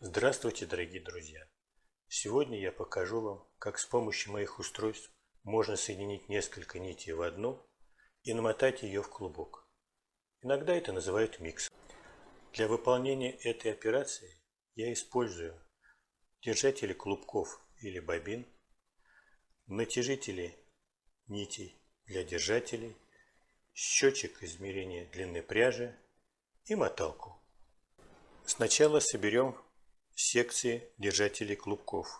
Здравствуйте, дорогие друзья! Сегодня я покажу вам, как с помощью моих устройств можно соединить несколько нитей в одну и намотать ее в клубок. Иногда это называют миксом. Для выполнения этой операции я использую держатели клубков или бобин, натяжители нитей для держателей, счетчик измерения длины пряжи и моталку. Сначала соберем секции держателей клубков.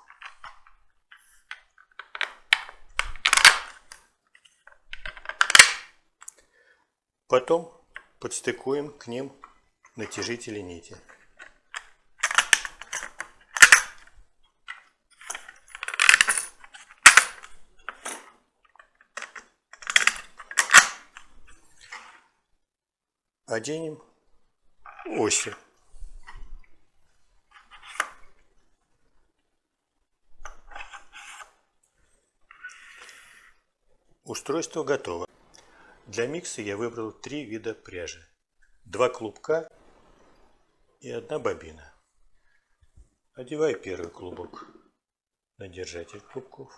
Потом подстыкуем к ним натяжители нити. Оденем оси. Устройство готово. Для микса я выбрал 3 вида пряжи. 2 клубка и 1 бобина. Одеваю первый клубок на держатель клубков,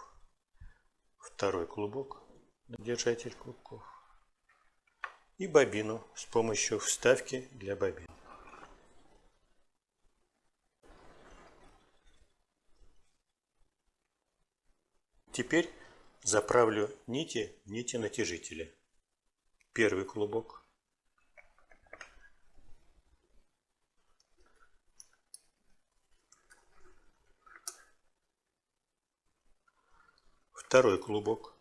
второй клубок на держатель клубков и бобину с помощью вставки для бобин. Теперь заправлю нити в нити натяжителя. Первый клубок, второй клубок,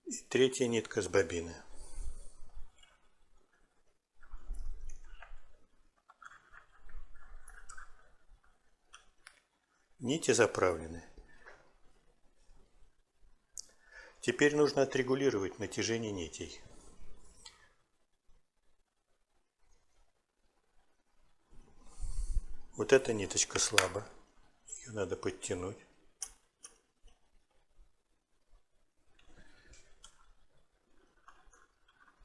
и третья нитка с бобины. Нити заправлены. Теперь нужно отрегулировать натяжение нитей. Вот эта ниточка слабо, ее надо подтянуть.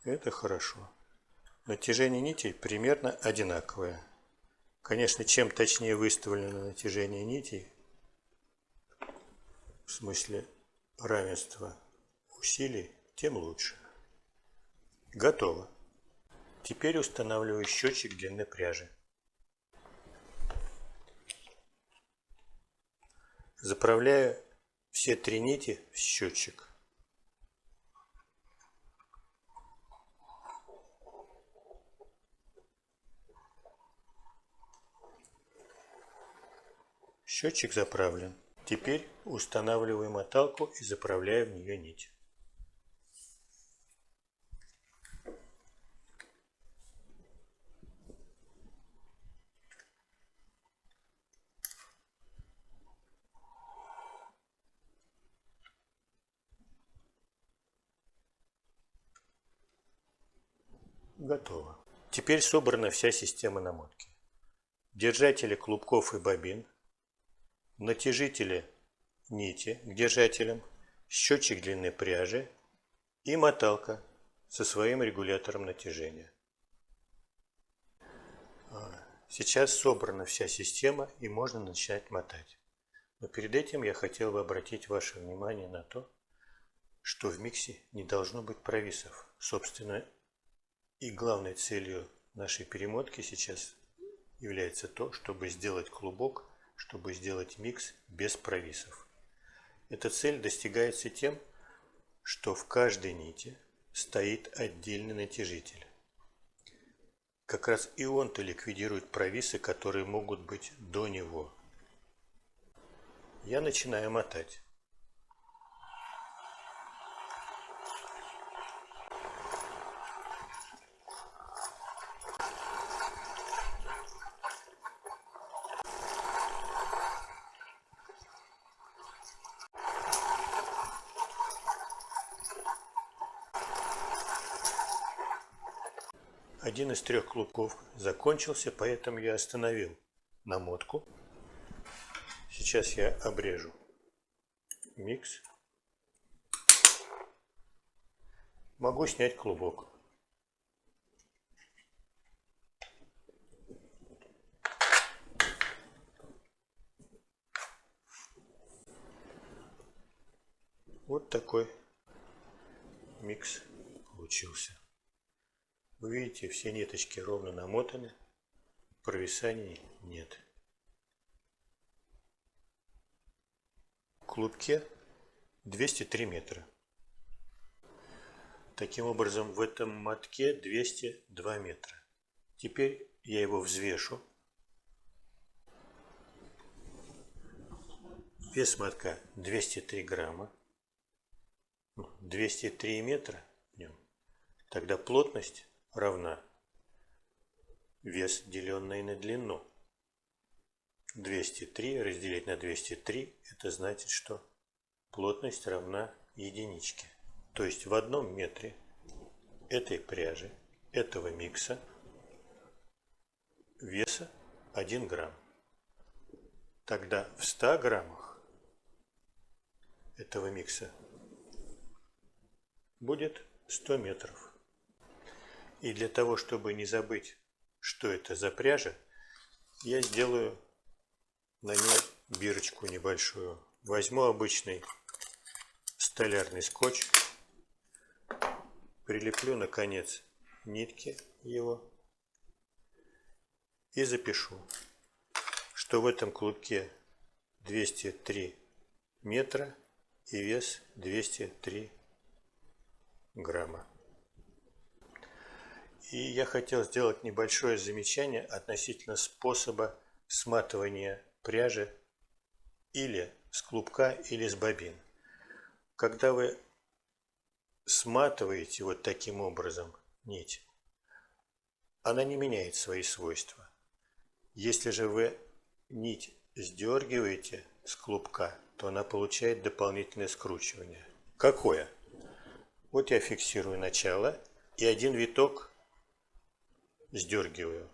Это хорошо. Натяжение нитей примерно одинаковое. Конечно, чем точнее выставлено натяжение нитей, в смысле равенства усилий, тем лучше. Готово. Теперь устанавливаю счетчик длины пряжи. Заправляю все 3 нити в счетчик. Счетчик заправлен. Теперь устанавливаю моталку и заправляю в нее нить. Готово. Теперь собрана вся система намотки. Держатели клубков и бобин, натяжители нити к держателям, счетчик длины пряжи и моталка со своим регулятором натяжения. Сейчас собрана вся система и можно начать мотать. Но перед этим я хотел бы обратить ваше внимание на то, что в миксе не должно быть провисов. Собственно, и главной целью нашей перемотки сейчас является то, чтобы сделать клубок, чтобы сделать микс без провисов. Эта цель достигается тем, что в каждой нити стоит отдельный натяжитель. Как раз и он-то ликвидирует провисы, которые могут быть до него. Я начинаю мотать. Один из 3 клубков закончился, поэтому я остановил намотку. Сейчас я обрежу микс. Могу снять клубок. Вот такой микс получился. Вы видите, все ниточки ровно намотаны, провисаний нет. В клубке 203 метра. Таким образом, в этом мотке 202 метра. Теперь я его взвешу. Вес мотка 203 грамма. 203 метра в нем. Тогда плотность равна вес, деленный на длину. 203 разделить на 203, это значит, что плотность равна единичке. То есть в одном метре этой пряжи, этого микса, веса 1 грамм. Тогда в 100 граммах этого микса будет 100 метров. И для того, чтобы не забыть, что это за пряжа, я сделаю на ней бирочку небольшую. Возьму обычный столярный скотч, прилеплю на конец нитки его и запишу, что в этом клубке 203 метра и вес 203 грамма. И я хотел сделать небольшое замечание относительно способа сматывания пряжи или с клубка, или с бобин. Когда вы сматываете вот таким образом нить, она не меняет свои свойства. Если же вы нить сдергиваете с клубка, то она получает дополнительное скручивание. Какое? Вот я фиксирую начало и один виток сдергиваю.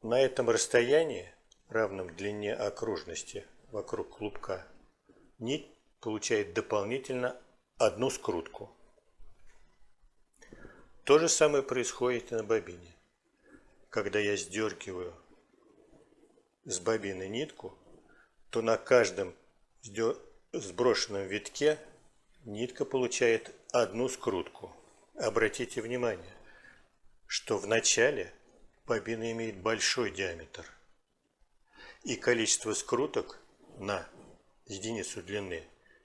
На этом расстоянии, равном длине окружности вокруг клубка, нить получает дополнительно одну скрутку. То же самое происходит и на бобине. Когда я сдергиваю с бобины нитку, то на каждом сброшенном витке нитка получает одну скрутку. Обратите внимание, что в начале бобина имеет большой диаметр, и количество скруток на единицу длины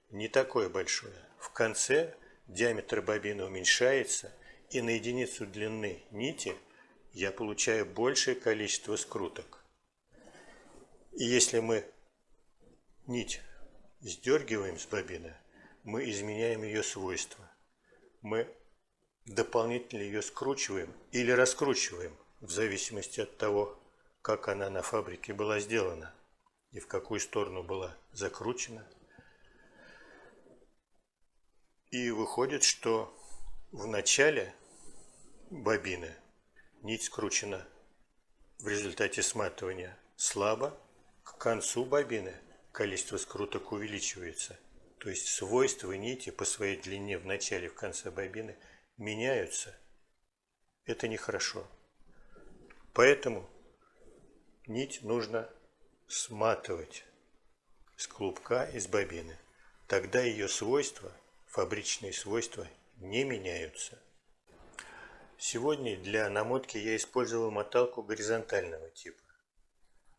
не такое большое. В конце диаметр бобины уменьшается, и на единицу длины нити я получаю большее количество скруток. И если мы нить сдергиваем с бобины, мы изменяем ее свойства. Мы дополнительно ее скручиваем или раскручиваем, в зависимости от того, как она на фабрике была сделана и в какую сторону была закручена. И выходит, что в начале бобины нить скручена в результате сматывания слабо, к концу бобины количество скруток увеличивается. То есть свойства нити по своей длине в начале и в конце бобины меняются. Это нехорошо. Поэтому нить нужно сматывать с клубка из бобины. Тогда ее свойства, фабричные свойства, не меняются. Сегодня для намотки я использовал моталку горизонтального типа.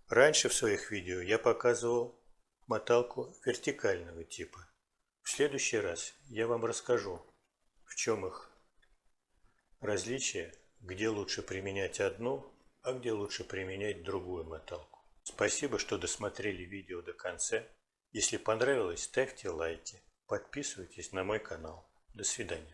Раньше в своих видео я показывал моталку вертикального типа. В следующий раз я вам расскажу, в чем их различие, где лучше применять одну, а где лучше применять другую моталку. Спасибо, что досмотрели видео до конца. Если понравилось, ставьте лайки, подписывайтесь на мой канал. До свидания.